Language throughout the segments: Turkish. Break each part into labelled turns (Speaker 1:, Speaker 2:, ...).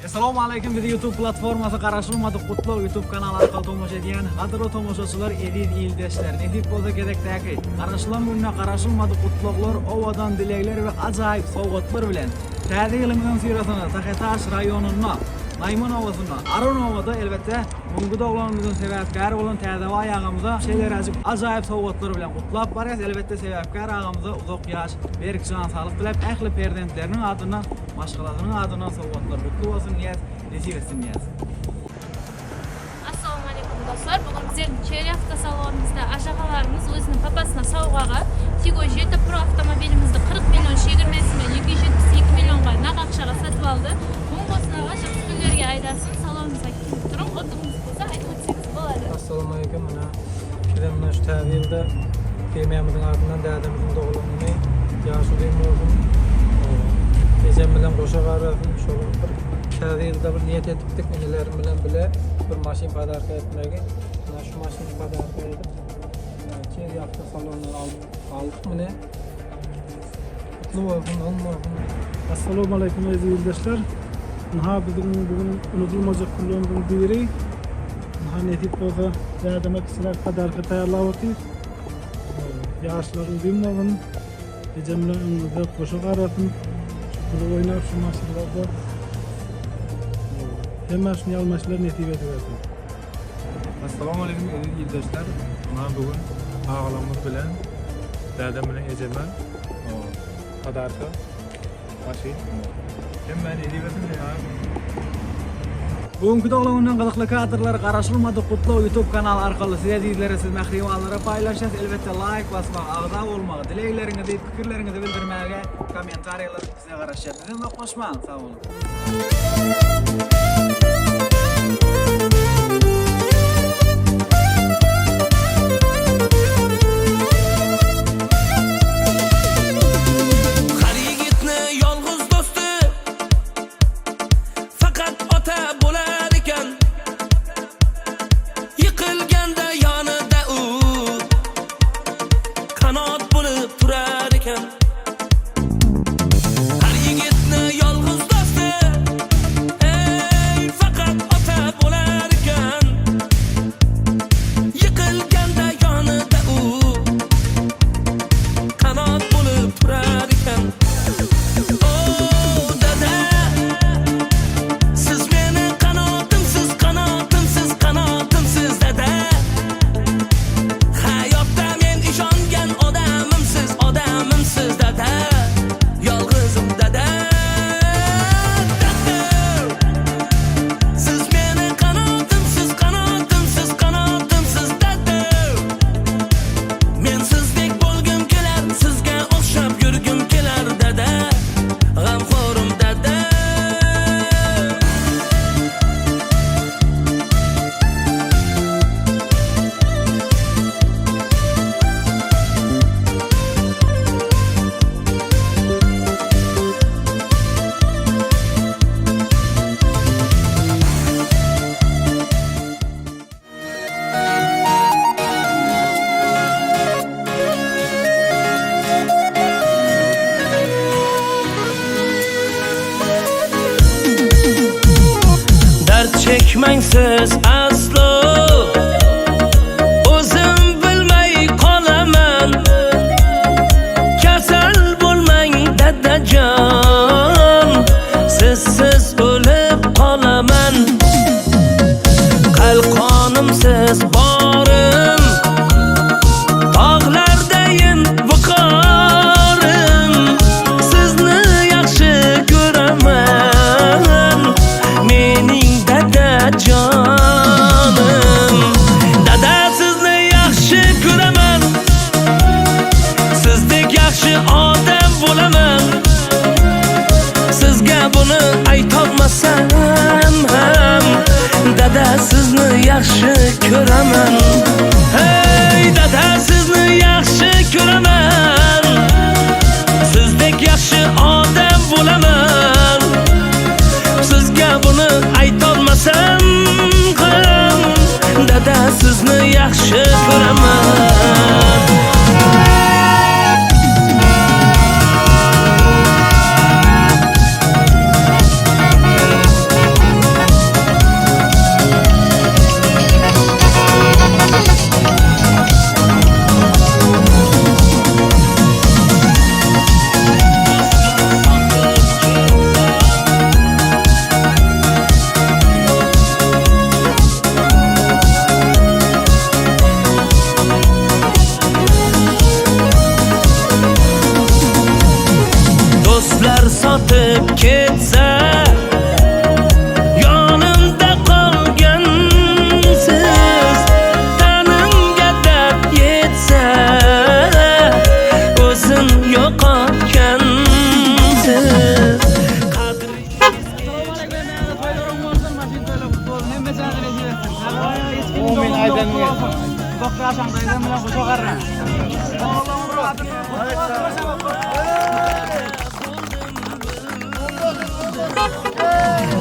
Speaker 1: Assalomu alaykum. Biz YouTube platformasi qarashilmadi qutlug YouTube kanali orqali tomosha etgan qadrli tomoshachilar, edit yildoshlar, edit bo'lsa kerakdagi qarashilmadi qarashilmadi qutlug'lar, ovodan dilaklar va ajoyib sovg'atlar bilan Tadilimdan sirasini Taxatash rayonundan Maymun ovozundan Aronovada albatta bunga dog'lanimizdan sebabkar bo'lgan Tadava ayağımıza şeyler ajoyib sovg'atlar bilan qutlab boramiz. Albatta sebabkar ayağımıza uzoq yosh, berk jon sog'lik tilab, ahli perdentlarining adından, mashg'ulotlarning adından sovg'atlar qutlug bo'lsin, niyat, nasib etsin niyat.
Speaker 2: Assalomu alaykum do'stlar. Bugun bizning Cherry avtosalonimizda ashaqalarimiz o'zining papasina sovg'aga Tigo Jetta Pro avtomobilimizni 40 million chegirmasini 272 millionga naqaqshaga sotib oldi. Bunga shaqslarga aydasin, salonimizga kelib turing, o'tingiz bo'lsa aytib o'tsangiz bo'ladi.
Speaker 3: Assalomu alaykum. Mana kiremna shu tadbirda firmamizning atidan dadamizning doğumunu Yaşudayım olsun. Gecem bilan qo'sha qarabim, shu bir tadbirda bir niyat etdik, menelerim bilan bile bir mashin padarka etmege. Mana shu mashinani padarka edib, Cherry avtosalondan aldık mı? Kutlu olsun, olmasın.
Speaker 4: Assalomu alaykum aziz yurtdoshlar. Bugün unutulmayacak kunlardan biri. Netip bo'lsa, dadama kishilar padarka tayyorlab o'tdik. Yoshlarning bilmagan gecemlar unga qo'shiq aradim. Shu o'ynab shu mashinalarda hamma shuni almashlar netib etdi.
Speaker 5: Assalomu alaykum aziz yurtdoshlar. Mana bugun o'g'limiz bilan dadam bilan ejama padarka mashina hammani ediverdim ya.
Speaker 1: Bugungi dog'langan qiziqli kadrlar qarashilmadi qutlug YouTube kanali orqali sizlarga siz mahrimonlarga paylaşasiz. Albatta like bosmoq, a'zo bo'lmoq, tilaklaringizni, fikrlaringizni bildirmaga, kommentariyalar bizga qarashasiz. Bizga qo'shmang, sog' bo'lin.
Speaker 6: Çekmensiz aslo o'zim bilmay qolaman, kasal bo'lmang dadajon, sizsiz o'lib qolaman. Qalqonimsiz borim, tog'lardayin viqorim, sizni yaxshi ko'raman, mening dadajon.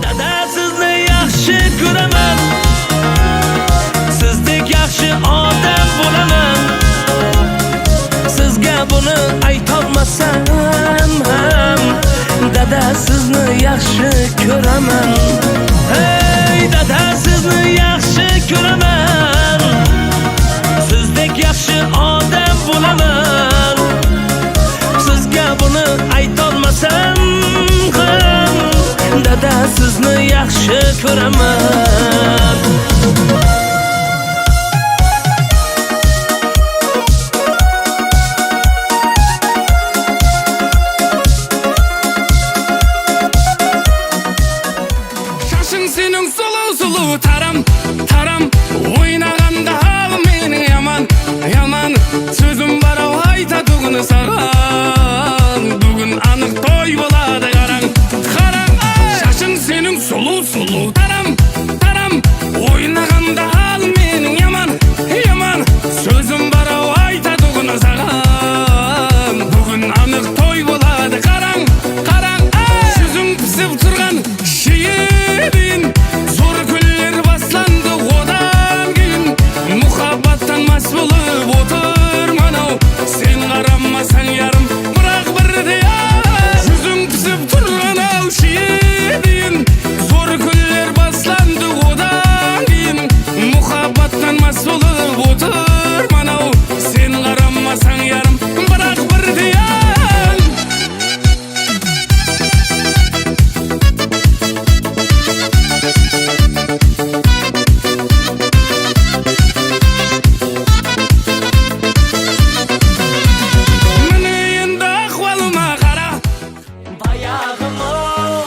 Speaker 6: Dada sizni yaxshi ko'raman, sizdek yaxshi odam bo'laman. Sizga buni aytolmasam ham, dada sizni yaxshi ko'raman. Hey dada sizni yaxshi ko'raman, sizdek yaxshi odam bo'laman. Sizga buni aytolmasam ham, dada sizni yaxshi ko'raman.
Speaker 7: Şaşın senin sulu sulu taram taram, oynaganda al meni yaman yaman. Sözüm var o aytadığını sağan, bugün anık toy boladı karan karan. Şaşın senin sulu sulu taram taram, oynaganda al meni yaman yaman. Sözüm var o aytadığını sağan, bugün anık toy boladı karan karan. Sözüm pısıp turgan şiirin, zor güller baslandı odan keyin. Muhabbattan mast bolup oturman o, sen karanmasan yarım bırak bir diyan. Sözüm pısıp turgan o şiirin, zor güller baslandı odan keyin. Muhabbattan mast bolup oturman o, sen karanmasan yarım bırak bir diyan. Mene endi ahvalıma qara,
Speaker 6: Bayağıma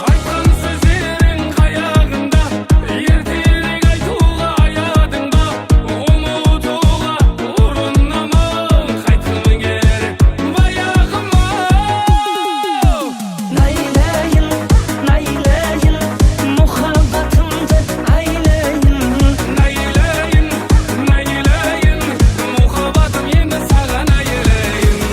Speaker 7: aytgan sözlerin kayagında, ertelik aytuğa ayadında, umutuğa urunnama qaytgım gerek. Bayağıma
Speaker 6: nayleyin, nayleyin, muhabbatımda ayleyin.
Speaker 7: nayleyin, nayleyin, muhabbatım endi sagan ayleyin.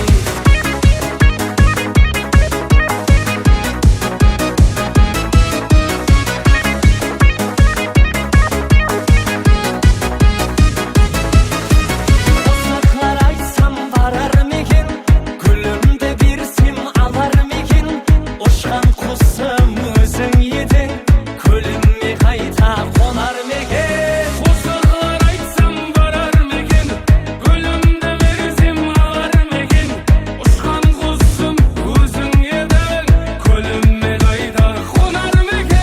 Speaker 6: Uzaklar aytsam varar mıkin, gülümde bir sim alar mıkin? Oşan kusum özün yedin, gülümme kayta konar mıkin?
Speaker 7: Uzaklar aytsam varar mıkin, gülümde versem alar mıkin? Uçkan kuzum özün yedin, gülümme kayta konar mıkin?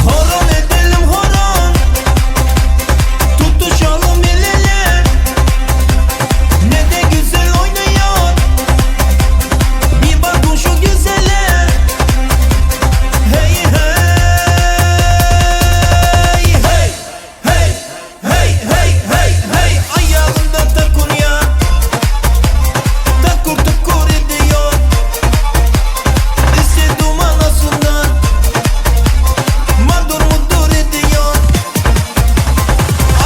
Speaker 6: Horon edelim horon, tutuşalım el ele. Ne de güzel oynuyor, bir bakın şu güzele. Hey hey, hey hey, hey hey hey hey. Ayağında takur ya, takur takur ediyor. İşte duman aslında, madur mudur ediyor.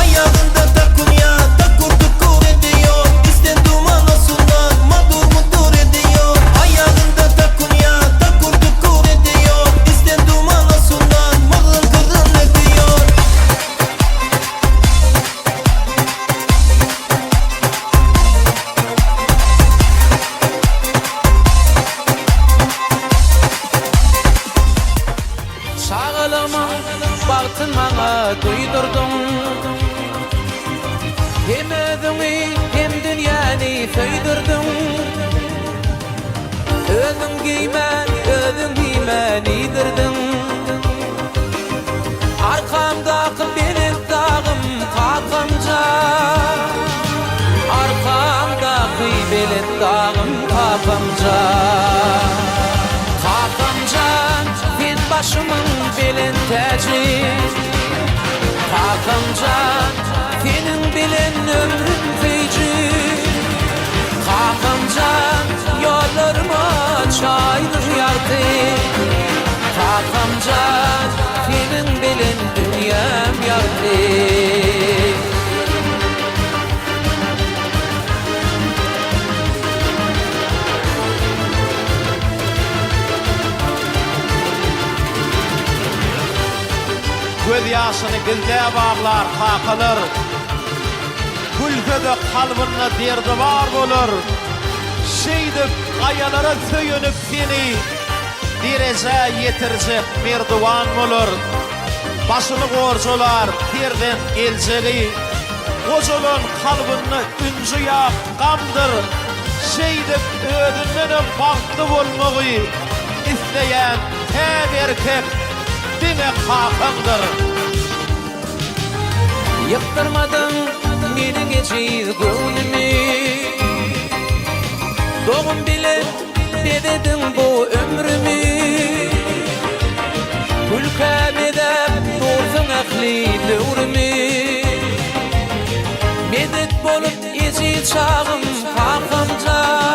Speaker 6: Ayağında takur ya, takur takur ediyor. İşte duman aslında, madur mudur ediyor. Ayağında takur ya, takur takur ediyor. İşte duman aslında, madur kırın ediyor.
Speaker 8: Sağlama baktın bana duydurdun, hem özünü hem dünyayı söydürdün. Özün giymen iyidirdin. Arkamdaki benim dağım kalkınca, arkamdaki benim dağım kalkınca, kalkınca ben başımın belin tacı. Kalkınca senin bilen ömrüm feyci. yalty.
Speaker 6: Göz yaşını gilde bağlar, kakılır. Gülfede kalbinle derdi var bolur. Şeydip ayalara söyünüp seni derece yetirecek merdivan bolur. Başını gorcular terden elceli. Koculun kalbinle üncü yak gamdır. Şeydip ödünmenin baktı bolmağı isteyen her erkek demek hakındır.
Speaker 8: Yıktırmadın menin geciz gönlümü. Doğum bile bededin bu ömrümü. Kulka bedep doğrsun akli dövrümü. Medet bolup eci çağım kakımcan.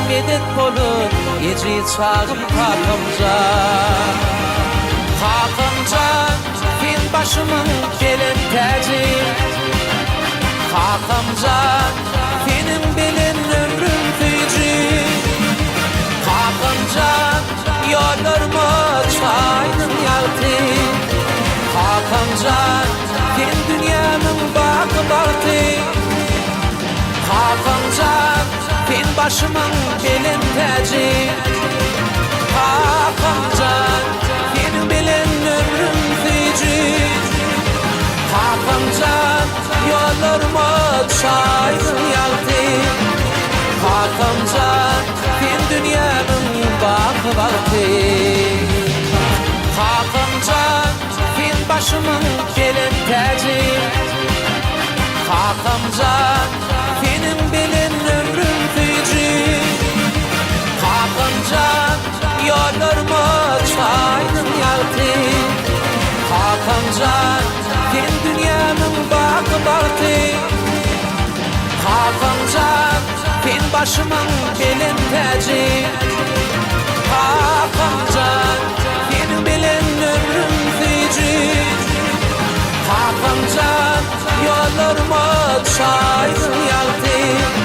Speaker 8: Medet bolup eci çağım kakımcan. Kakımcan fin başımın gelen terci. Kakımcan benim bilen ömrüm tüycü. Kakımcan yollarıma çaydım yaltı. Kakımcan fin dünyanın bakı baktı. Kakımcan fin başımın gelen terci. Kakımcan benim bilen ömrüm tüycü. Kakımcan yollarıma çaydım yaltı. Kakımcan fin dünyanın bakı baktı. Kakımcan fin başımın gelen terci. Kakımcan benim bilen ömrüm tüycü. Kakımcan yollarıma çaydım yaltı. Kakımcan fin dünyanın bakı baktı. Kakımcan fin başımın gelen terci. Kakımcan benim bilen ömrüm tüycü. Kakımcan yollarıma çaydım yaltı.